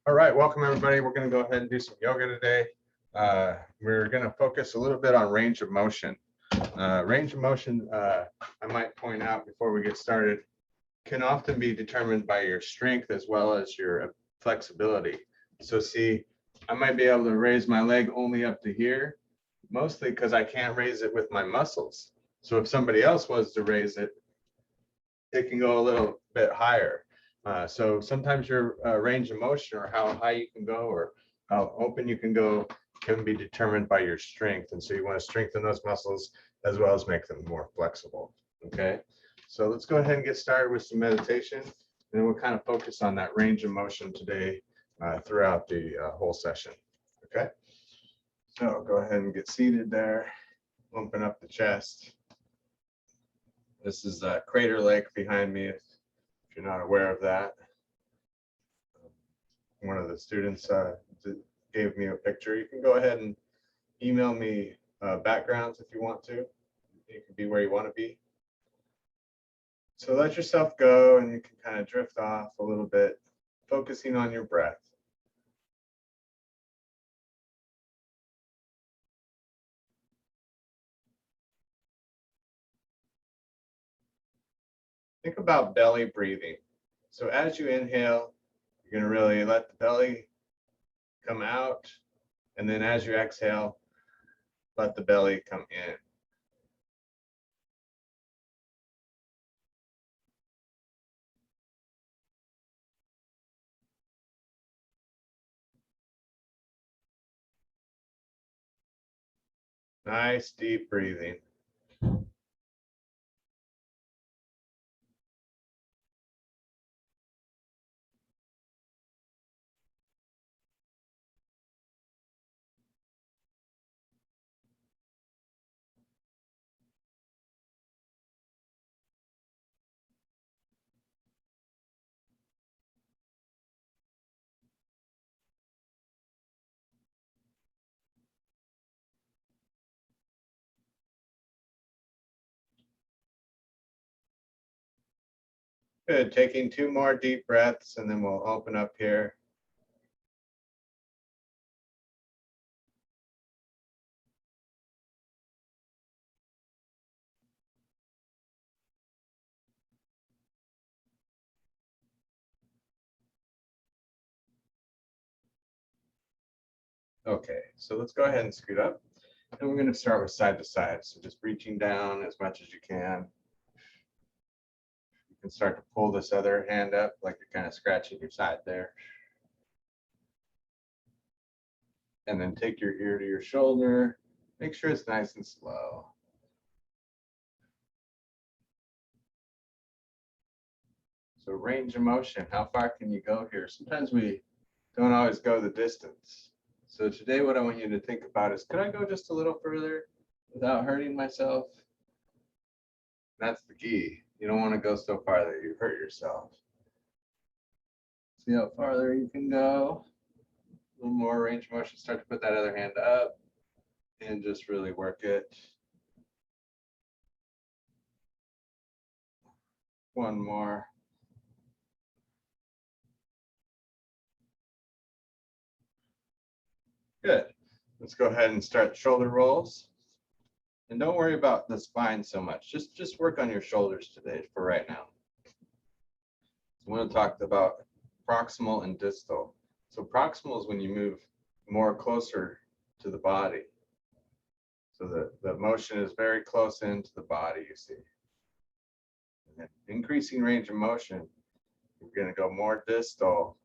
All right, welcome everybody. We're going to go ahead and do some yoga today. We're going to focus a little bit on range of motion. Range of motion, I might point out before we get started, can often be determined by your strength as well as your flexibility. So see, I might be able to raise my leg only up to here, mostly because I can't raise it with my muscles. So if somebody else was to raise it, it can go a little bit higher. So sometimes your range of motion or how high you can go or how open you can go can be determined by your strength. And so you want to strengthen those muscles as well as make them more flexible. Okay, so let's go ahead and get started with some meditation. And we'll kind of focus on that range of motion today throughout the whole session. Okay, so go ahead and get seated there, open up the chest. This is Crater Lake behind me, if you're not aware of that. One of the students gave me a picture. You can go ahead and email me backgrounds if you want to. You can be where you want to be. So let yourself go and you can kind of drift off a little bit, focusing on your breath. Think about belly breathing. So as you inhale, you're going to really let the belly come out. And then as you exhale, let the belly come in. Nice deep breathing. Good, taking 2 more deep breaths and then we'll open up here. Okay, so let's go ahead and scoot up. And we're going to start with side to side. So just reaching down as much as you can. You can start to pull this other hand up like you're kind of scratching your side there. And then take your ear to your shoulder. Make sure it's nice and slow. So range of motion, how far can you go here? Sometimes we don't always go the distance. So today what I want you to think about is, could I go just a little further without hurting myself? That's the key. You don't want to go so far that you hurt yourself. See how farther you can go. A little more range of motion. Start to put that other hand up and just really work it. One more. Good. Let's go ahead and start shoulder rolls. And don't worry about the spine so much. Just work on your shoulders today for right now. So I want to talk about proximal and distal. So proximal is when you move more closer to the body. So the motion is very close into the body, you see. And then increasing range of motion, you're going to go more distal,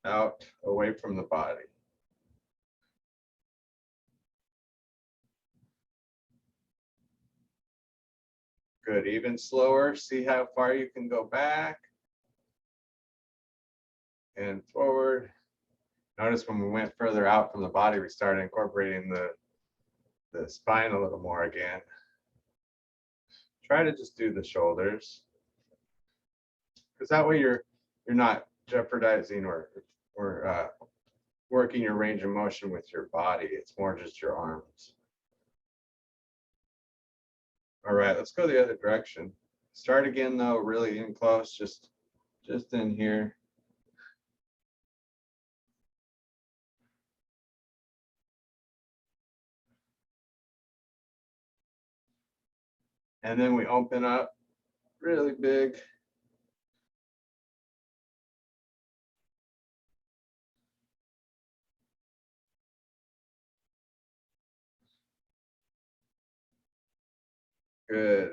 out, away from the body. Good, even slower. See how far you can go back and forward. Notice when we went further out from the body, we started incorporating the spine a little more again. Try to just do the shoulders, because that way you're not jeopardizing or working your range of motion with your body. It's more just your arms. All right, let's go the other direction. Start again though, really in close, just in here. And then we open up really big. Good.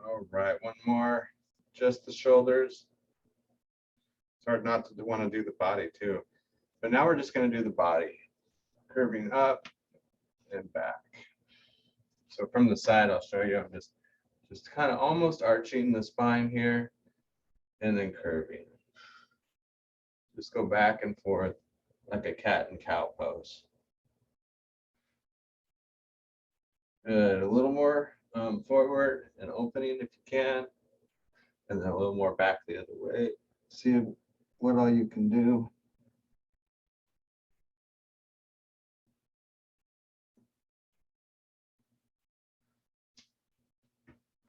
All right, one more. Just the shoulders. It's hard not to want to do the body too. But now we're just going to do the body. Curving up and back. So from the side, I'll show you. I'm just kind of almost arching the spine here and then curving. Just go back and forth like a cat and cow pose. Good. A little more forward and opening if you can, and then a little more back the other way. See what all you can do.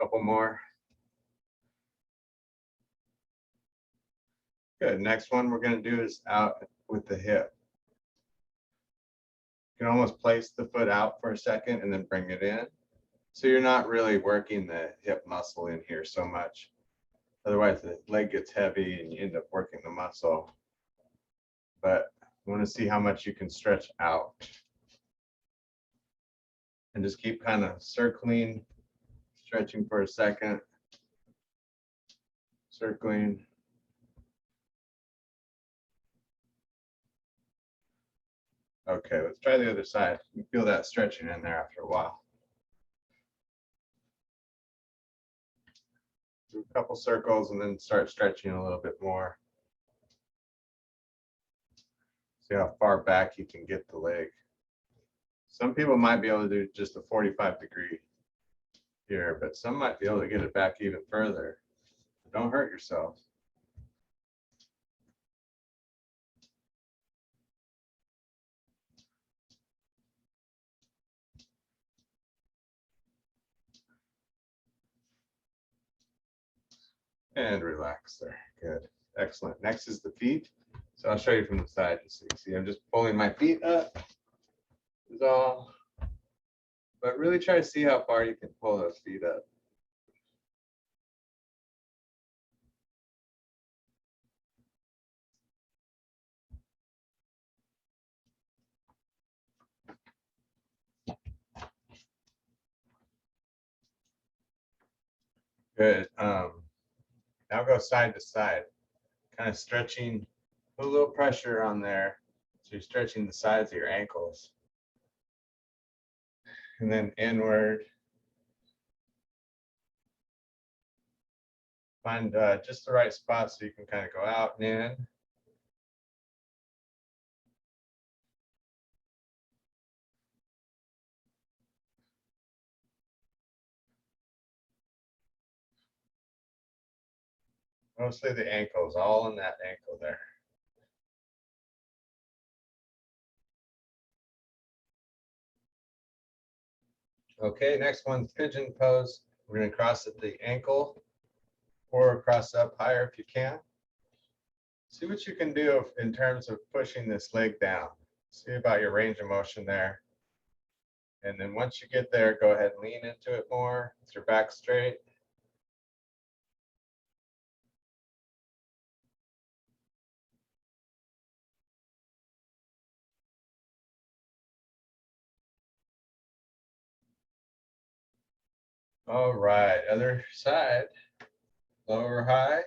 Couple more. Good. Next one we're going to do is out with the hip. You can almost place the foot out for a second and then bring it in. So you're not really working the hip muscle in here so much. Otherwise, the leg gets heavy and you end up working the muscle. But you want to see how much you can stretch out. And just keep kind of circling, stretching for a second, circling. Okay, let's try the other side. You feel that stretching in there after a while. Do a couple circles and then start stretching a little bit more. See how far back you can get the leg. Some people might be able to do just a 45-degree here, but some might be able to get it back even further. Don't hurt yourself. And relax there. Good. Excellent. Next is the feet. So I'll show you from the side. So you see, I'm just pulling my feet up. Is all. But really try to see how far you can pull those feet up. Good. Now go side to side, kind of stretching, put a little pressure on there. So you're stretching the sides of your ankles. And then inward. Find just the right spot so you can kind of go out and in. Mostly the ankles, all in that ankle there. Okay, next one's pigeon pose. We're going to cross at the ankle or cross up higher if you can. See what you can do in terms of pushing this leg down. See about your range of motion there. And then once you get there, go ahead and lean into it more with your back straight. All right, other side, lower high.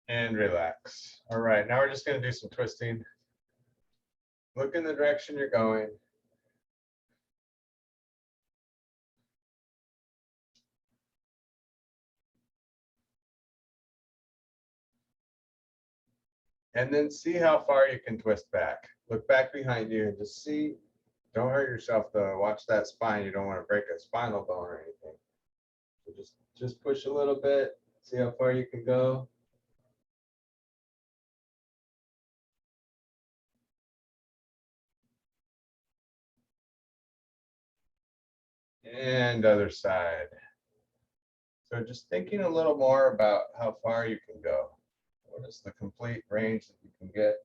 And relax. All right, now we're just going to do some twisting. Look in the direction you're going. And then see how far you can twist back. Look back behind you and just see. Don't hurt yourself though. Watch that spine. You don't want to break a spinal bone or anything. So just push a little bit, see how far you can go. And other side. So just thinking a little more about how far you can go. What is the complete range that you can get?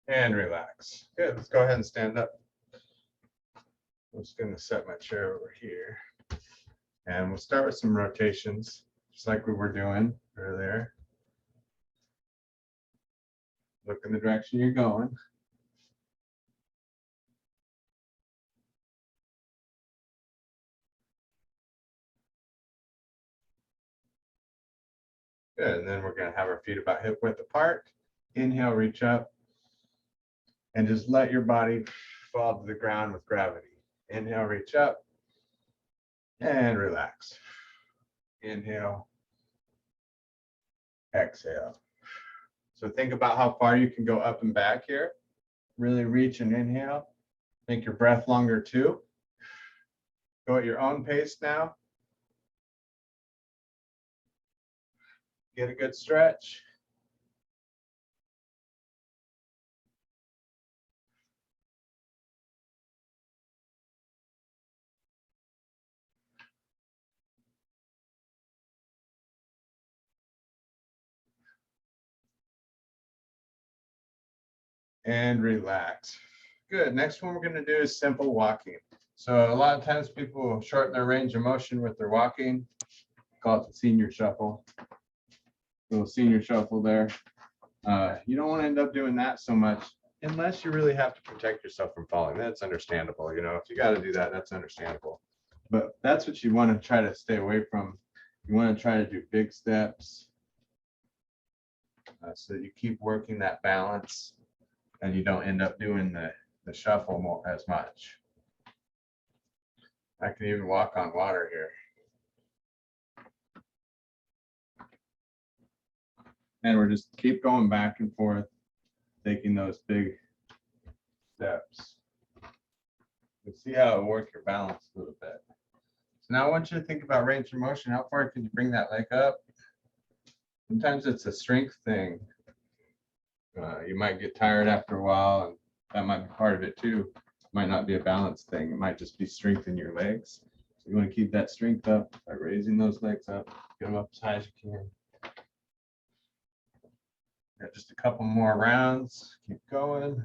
And relax. Good, let's go ahead and stand up. I'm just going to set my chair over here. And we'll start with some rotations, just like we were doing earlier. Look in the direction you're going. Good, and then we're going to have our feet about hip width apart. Inhale, reach up, and just let your body fall to the ground with gravity. Inhale, reach up, and relax. Inhale, exhale. So think about how far you can go up and back here. Really reach and inhale. Make your breath longer too. Go at your own pace now. Get a good stretch. And relax. Good. Next one we're going to do is simple walking. So a lot of times people shorten their range of motion with their walking. Call it the senior shuffle. Little senior shuffle there. You don't want to end up doing that so much unless you really have to protect yourself from falling. That's understandable. You know, if you got to do that, that's understandable. But that's what you want to try to stay away from. You want to try to do big steps so that you keep working that balance and you don't end up doing the shuffle as much. I can even walk on water here. And we're just keep going back and forth, taking those big steps. You see how it works your balance a little bit. So now I want you to think about range of motion. How far can you bring that leg up? Sometimes it's a strength thing. You might get tired after a while, and that might be part of it too. It might not be a balance thing. It might just be strength in your legs. So you want to keep that strength up by raising those legs up. Get them up as high as you can. Got just a couple more rounds. Keep going.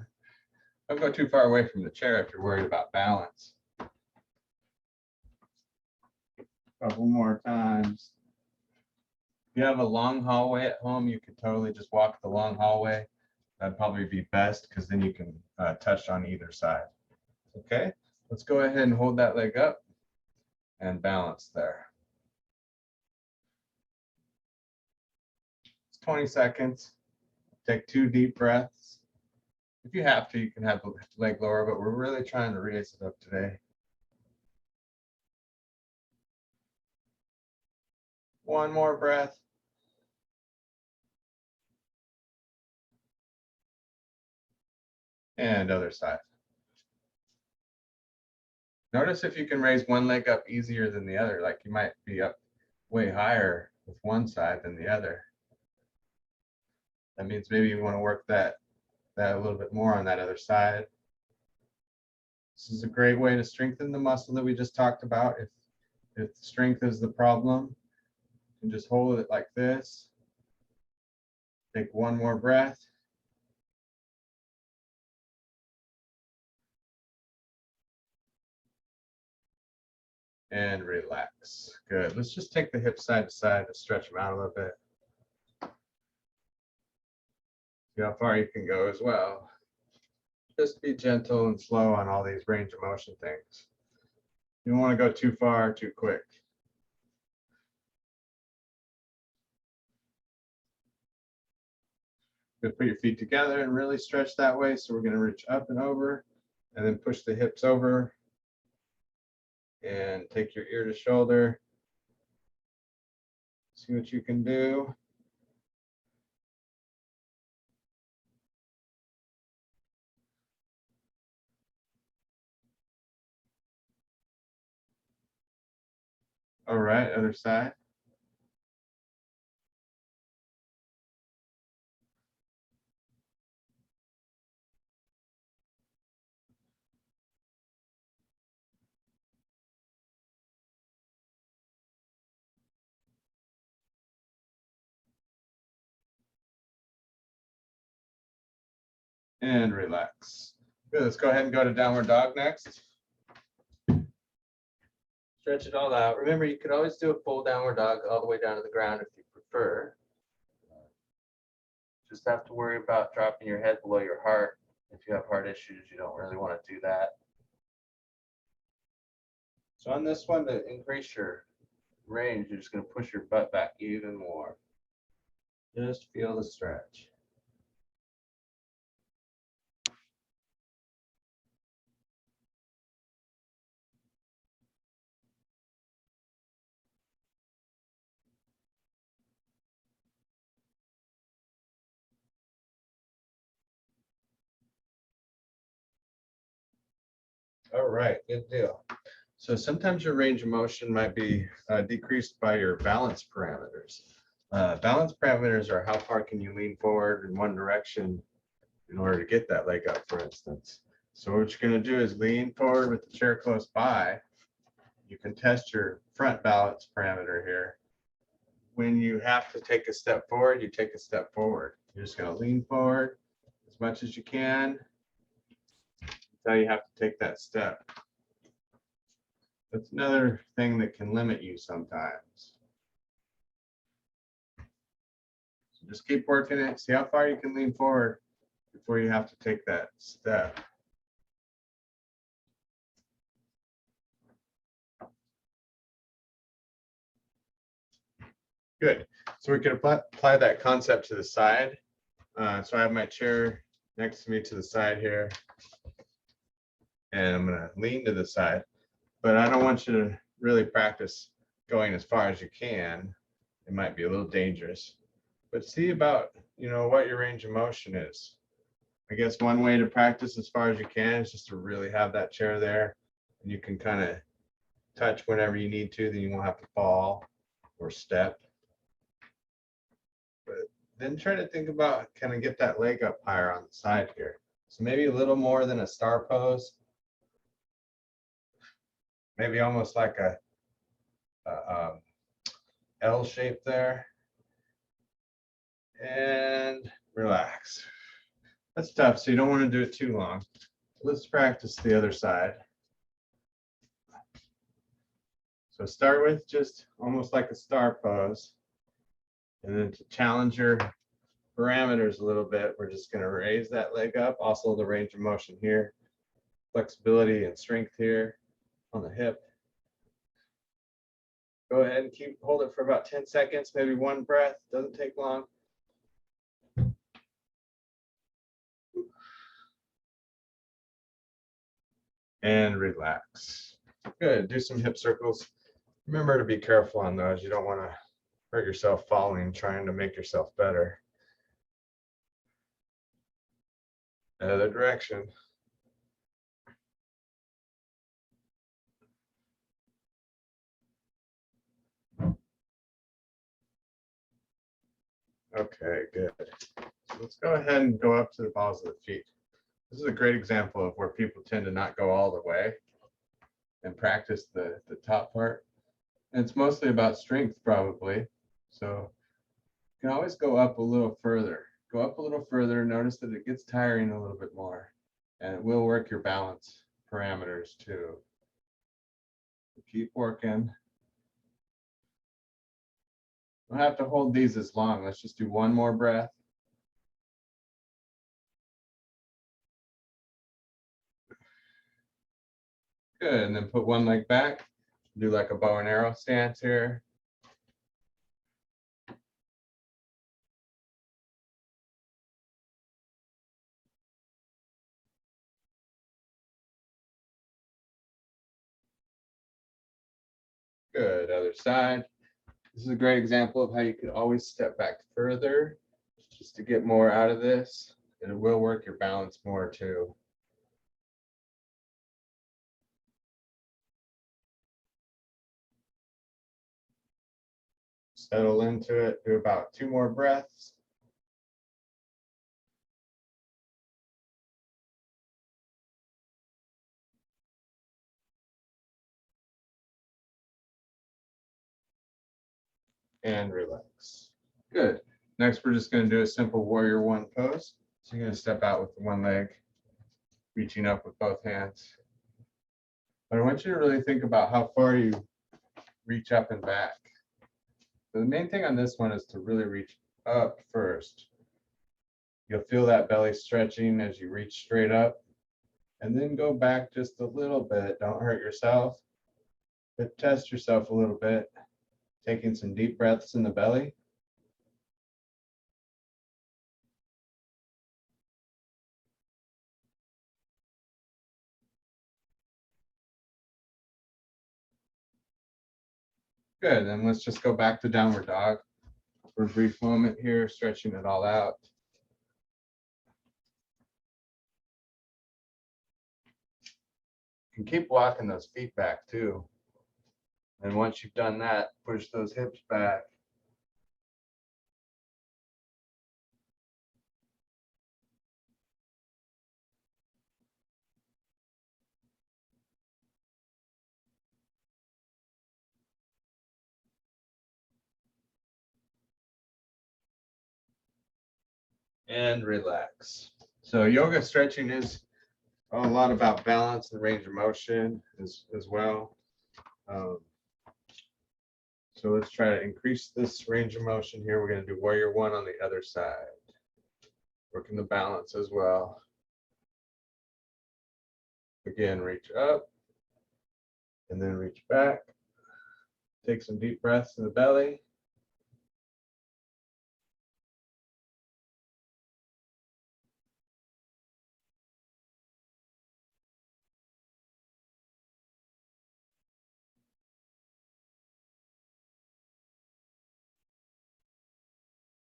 Don't go too far away from the chair if you're worried about balance. Couple more times. If you have a long hallway at home, you could totally just walk the long hallway. That'd probably be best because then you can touch on either side. Okay, let's go ahead and hold that leg up and balance there. It's 20 seconds. Take 2 deep breaths. If you have to, you can have the leg lower, but we're really trying to raise it up today. One more breath. And other side. Notice if you can raise one leg up easier than the other, like you might be up way higher with one side than the other. That means maybe you want to work that a little bit more on that other side. This is a great way to strengthen the muscle that we just talked about. If strength is the problem, you can just hold it like this. Take one more breath. And relax. Good. Let's just take the hips side to side to stretch them out a little bit. See how far you can go as well. Just be gentle and slow on all these range of motion things. You don't want to go too far, too quick. Good. Put your feet together and really stretch that way. So we're going to reach up and over and then push the hips over. and take your ear to shoulder. See what you can do. All right, other side. And relax. Good, let's go ahead and go to downward dog next. Stretch it all out. Remember, you could always do a full downward dog all the way down to the ground if you prefer. Just have to worry about dropping your head below your heart. If you have heart issues, you don't really want to do that. So on this one, to increase your range, you're just going to push your butt back even more. Just feel the stretch. All right, good deal. So sometimes your range of motion might be decreased by your balance parameters. Balance parameters are how far can you lean forward in one direction in order to get that leg up, for instance. So what you're going to do is lean forward with the chair close by. You can test your front balance parameter here. When you have to take a step forward, you take a step forward. You're just going to lean forward as much as you can until you have to take that step. That's another thing that can limit you sometimes. So just keep working it. See how far you can lean forward before you have to take that step. Good. So we can apply that concept to the side. So I have my chair next to me to the side here. And I'm going to lean to the side. But I don't want you to really practice going as far as you can. It might be a little dangerous. But see about, what your range of motion is. I guess one way to practice as far as you can is just to really have that chair there. And you can kind of touch whenever you need to, then you won't have to fall or step. But then try to think about kind of get that leg up higher on the side here. So maybe a little more than a star pose. Maybe almost like a L shape there. And relax. That's tough, so you don't want to do it too long. Let's practice the other side. So start with just almost like a star pose. And then to challenge your parameters a little bit, we're just going to raise that leg up. Also the range of motion here. Flexibility and strength here on the hip. Go ahead and hold it for about 10 seconds, maybe one breath. Doesn't take long. And relax. Good. Do some hip circles. Remember to be careful on those. You don't want to hurt yourself falling, trying to make yourself better. Other direction. Okay, good. So let's go ahead and go up to the balls of the feet. This is a great example of where people tend to not go all the way and practice the top part. And it's mostly about strength, probably. So you can always go up a little further. Go up a little further. Notice that it gets tiring a little bit more. And it will work your balance parameters too. Keep working. Don't have to hold these as long. Let's just do one more breath. Good, and then put one leg back. Do like a bow and arrow stance here. Good, other side. This is a great example of how you could always step back further just to get more out of this. And it will work your balance more too. Settle into it, do about 2 more breaths. And relax. Good. Next, we're just going to do a simple warrior one pose. So you're going to step out with one leg, reaching up with both hands. But I want you to really think about how far you reach up and back. So the main thing on this one is to really reach up first. You'll feel that belly stretching as you reach straight up, and then go back just a little bit. Don't hurt yourself, but test yourself a little bit, taking some deep breaths in the belly. Good, then let's just go back to downward dog for a brief moment here, stretching it all out. And keep walking those feet back too. And once you've done that, push those hips back. And relax. So yoga stretching is a lot about balance and range of motion as well. So let's try to increase this range of motion here. We're going to do warrior one on the other side. Working the balance as well. Again, reach up and then reach back. Take some deep breaths in the belly.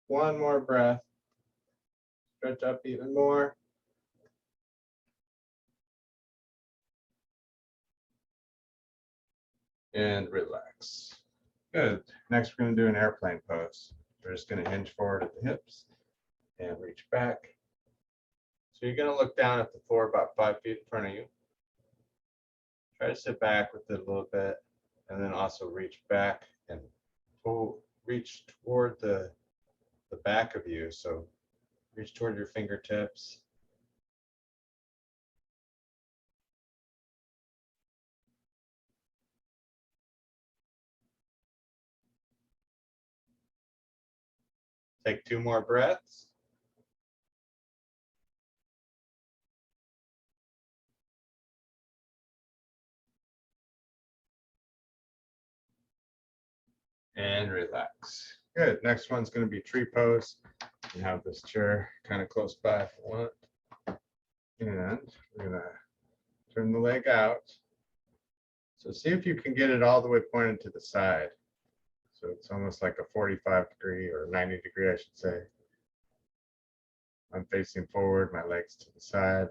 One more breath. Stretch up even more. And relax. Good. Next, we're going to do an airplane pose. We're just going to hinge forward at the hips and reach back. So you're going to look down at the floor about 5 feet in front of you. Try to sit back with it a little bit, and then also reach back and reach toward the back of you. So reach toward your fingertips. Take 2 more breaths. And relax. Good. Next one's going to be tree pose. You have this chair kind of close by if you want. And we're going to turn the leg out. So see if you can get it all the way pointed to the side. So it's almost like a 45-degree or 90-degree, I should say. I'm facing forward, my legs to the side.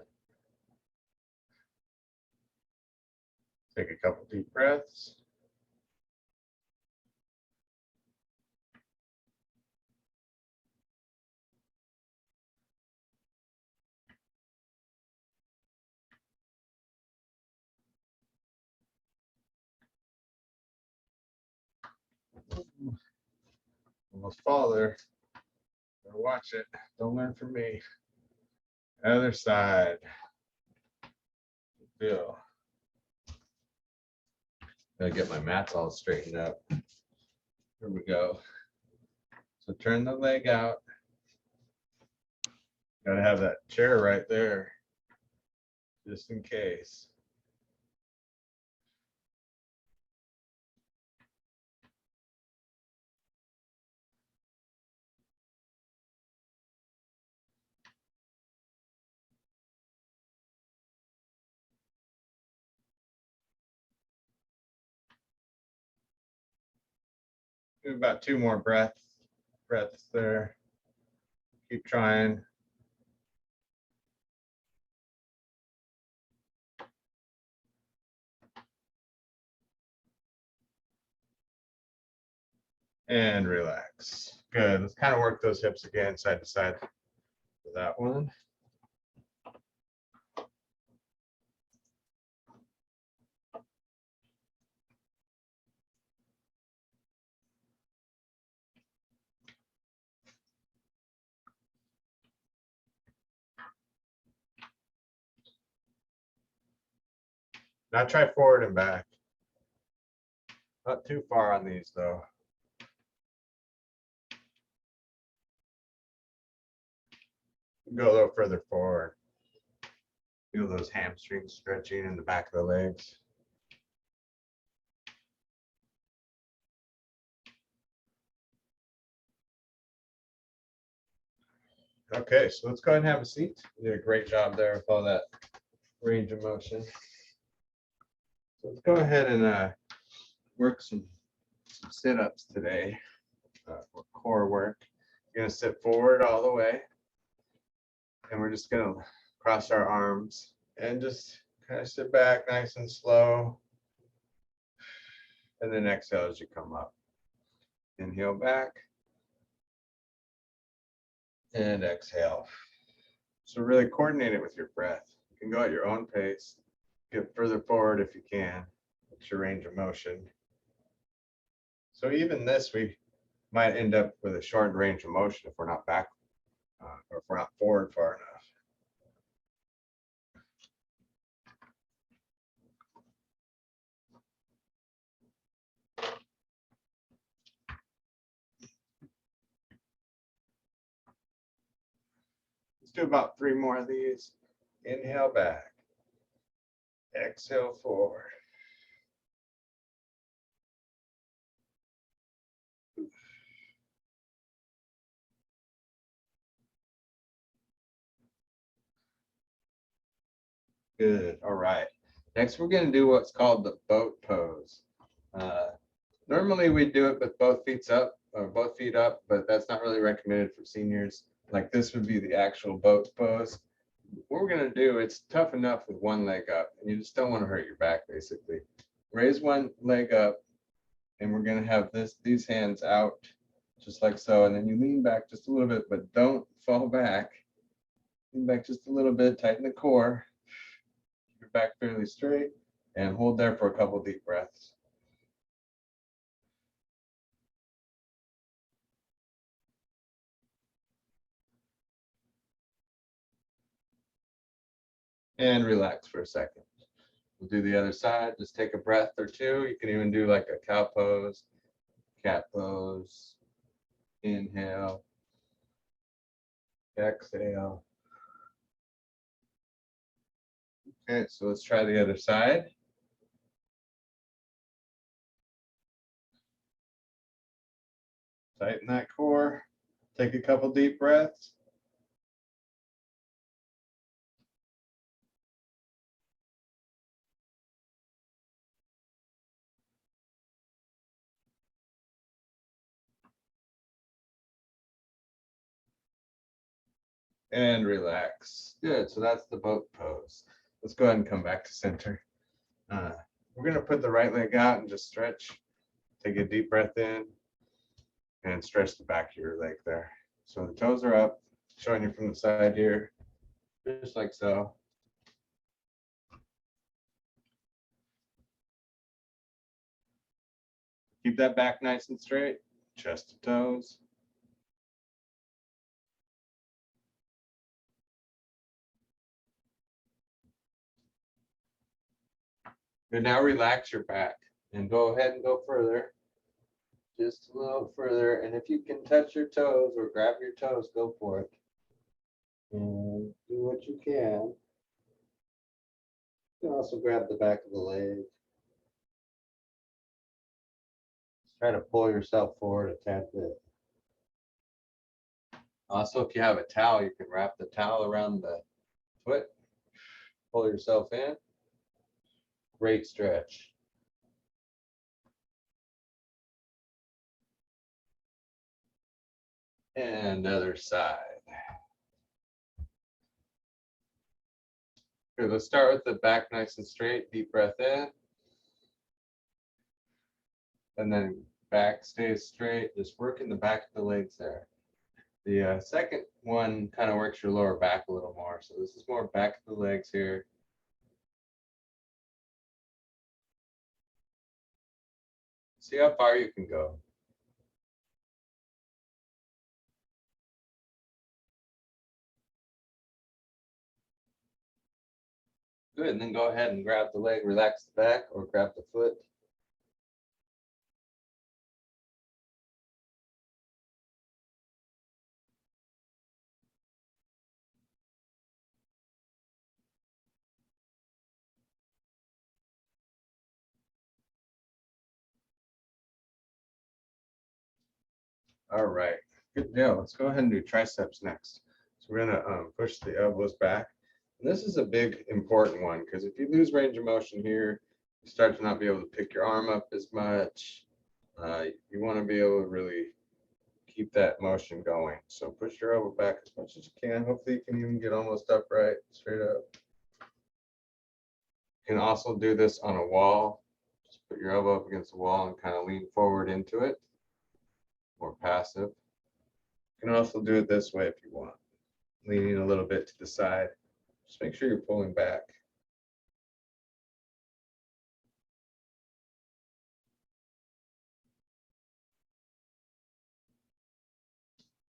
Take a couple deep breaths. Almost fall there. Better watch it. Don't learn from me. Other side. Feel. Gotta get my mats all straightened up. Here we go. So turn the leg out. Gotta have that chair right there, just in case. Do about 2 more breaths there. Keep trying. And relax. Good. Let's kind of work those hips again, side to side for that one. Now try forward and back. Not too far on these though. Go a little further forward. Feel those hamstrings stretching in the back of the legs. Okay, so let's go ahead and have a seat. You did a great job there with all that range of motion. So let's go ahead and work some sit-ups today for core work. You're gonna sit forward all the way, and we're just gonna cross our arms and just kind of sit back nice and slow. And then exhale as you come up. Inhale back. And exhale. So really coordinate it with your breath. You can go at your own pace. Get further forward if you can. It's your range of motion. So even this, we might end up with a short range of motion if we're not back or if we're not forward far enough. Let's do about 3 more of these. Inhale back. Exhale forward. Good. All right. Next, we're going to do what's called the boat pose. Normally, we do it with both feet up, but that's not really recommended for seniors. Like this would be the actual boat pose. What we're going to do, it's tough enough with one leg up, and you just don't want to hurt your back, basically. Raise one leg up, and we're going to have these hands out, just like so, and then you lean back just a little bit, but don't fall back. Lean back just a little bit, tighten the core. Keep your back fairly straight, and hold there for a couple deep breaths. And relax for a second. We'll do the other side. Just take a breath or two. You can even do like a cow pose, cat pose. Inhale. Exhale. Okay, so let's try the other side. Tighten that core. Take a couple deep breaths. And relax. Good. So that's the boat pose. Let's go ahead and come back to center. We're going to put the right leg out and just stretch. Take a deep breath in and stretch the back of your leg there. So the toes are up, showing you from the side here, just like so. Keep that back nice and straight, chest to toes. And now relax your back and go ahead and go further. Just a little further. And if you can touch your toes or grab your toes, go for it. And do what you can. You can also grab the back of the leg. Just try to pull yourself forward a tad bit. Also, if you have a towel, you can wrap the towel around the foot. Pull yourself in. Great stretch. And other side. Good, let's start with the back nice and straight. Deep breath in. And then back stays straight. Just working the back of the legs there. The second one kind of works your lower back a little more. So this is more back of the legs here. See how far you can go. Good, and then go ahead and grab the leg, relax the back, or grab the foot. All right, good deal. Let's go ahead and do triceps next. So we're gonna push the elbows back. And this is a big important one because if you lose range of motion here, you start to not be able to pick your arm up as much. You want to be able to really keep that motion going. So push your elbow back as much as you can. Hopefully you can even get almost upright, straight up. You can also do this on a wall. Just put your elbow up against the wall and kind of lean forward into it. More passive. You can also do it this way if you want. Leaning a little bit to the side. Just make sure you're pulling back.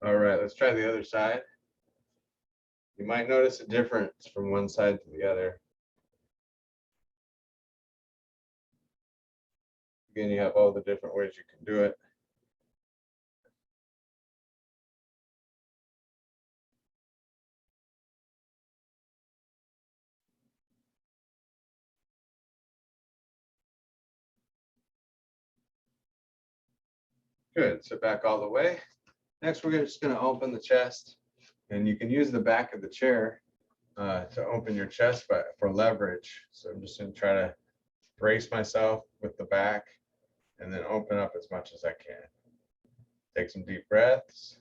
All right, let's try the other side. You might notice a difference from one side to the other. Again, you have all the different ways you can do it. Good, sit back all the way. Next, we're just gonna open the chest, and you can use the back of the chair to open your chest, but for leverage. So I'm just gonna try to brace myself with the back and then open up as much as I can. Take some deep breaths.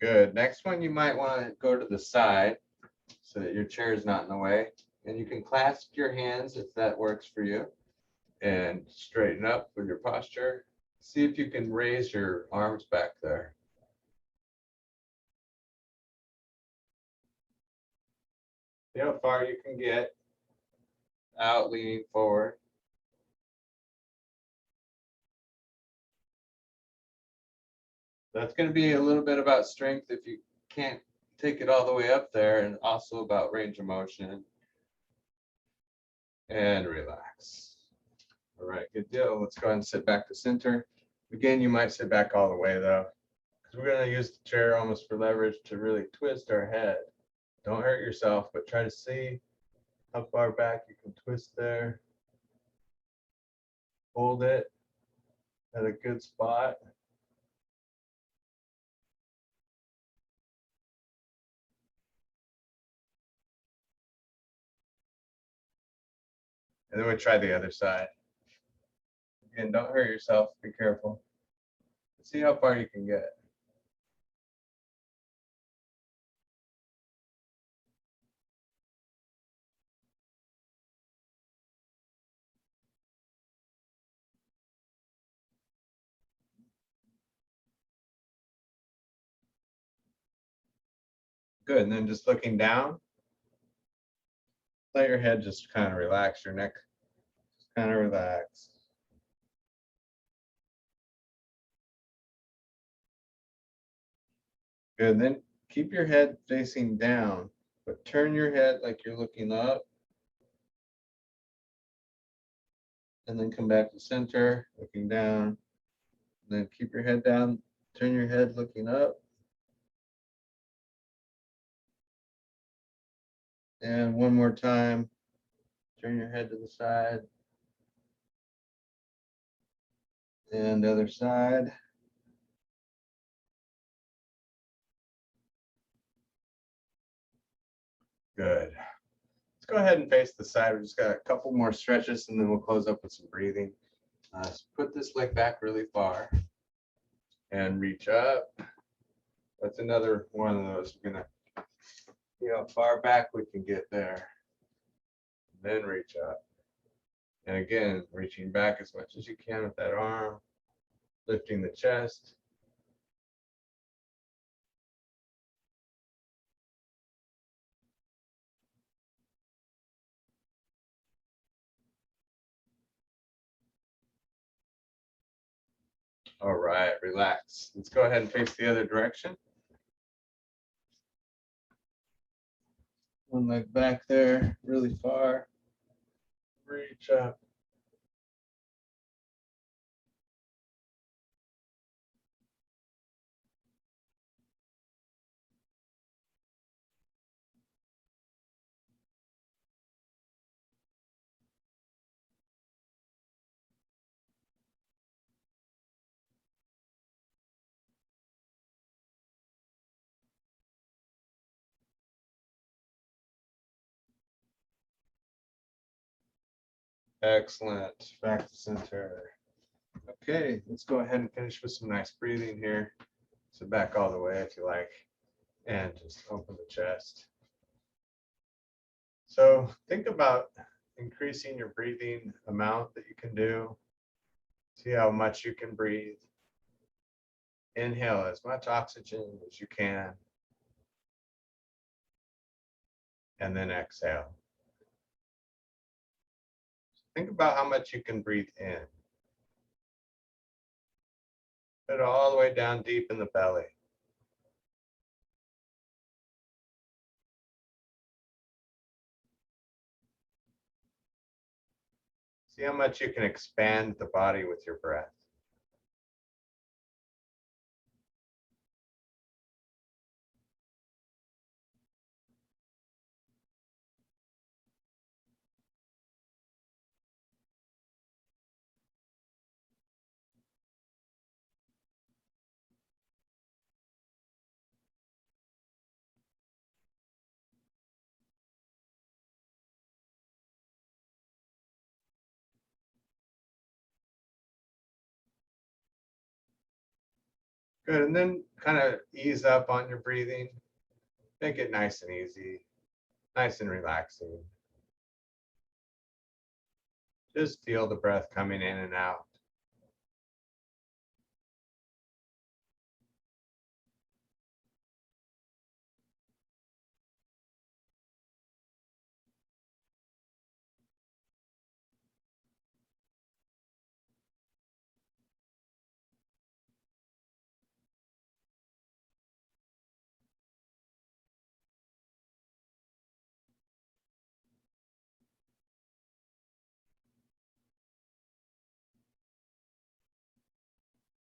Good. Next one, you might want to go to the side so that your chair is not in the way. And you can clasp your hands if that works for you and straighten up with your posture. See if you can raise your arms back there. See how far you can get out, leaning forward. That's going to be a little bit about strength if you can't take it all the way up there, and also about range of motion. And relax. All right, good deal. Let's go ahead and sit back to center. Again, you might sit back all the way though, because we're going to use the chair almost for leverage to really twist our head. Don't hurt yourself, but try to see how far back you can twist there. Hold it at a good spot. And then we try the other side. Again, don't hurt yourself. Be careful. See how far you can get. Good. And then just looking down, let your head just kind of relax, your neck just kind of relax. Good. And then keep your head facing down, but turn your head like you're looking up. And then come back to center, looking down. And then keep your head down, turn your head looking up. And one more time, turn your head to the side. And the other side. Good. Let's go ahead and face the side. We just got a couple more stretches and then we'll close up with some breathing. So put this leg back really far and reach up. That's another one of those. We're gonna see how far back we can get there. Then reach up. And again, reaching back as much as you can with that arm, lifting the chest. All right, relax. Let's go ahead and face the other direction. One leg back there, really far. Reach up. Excellent. Back to center. Okay, let's go ahead and finish with some nice breathing here. So back all the way if you like, and just open the chest. So think about increasing your breathing amount that you can do. See how much you can breathe. Inhale as much oxygen as you can. And then exhale. Think about how much you can breathe in. Put it all the way down deep in the belly. See how much you can expand the body with your breath. Good, and then kind of ease up on your breathing. Make it nice and easy, nice and relaxing. Just feel the breath coming in and out.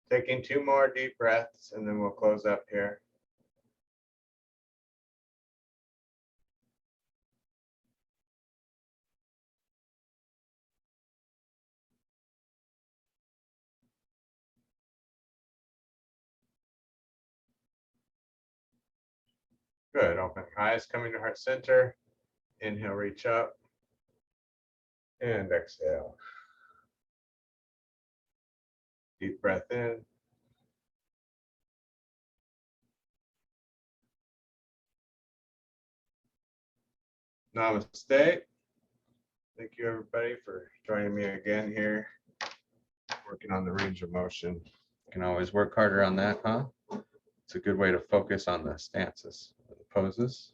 Taking 2 more deep breaths and then we'll close up here. Good, open eyes, coming to heart center. Inhale, reach up. And exhale. Deep breath in. Namaste. Thank you everybody for joining me again here. Working on the range of motion. You can always work harder on that, huh? It's a good way to focus on the stances, the poses.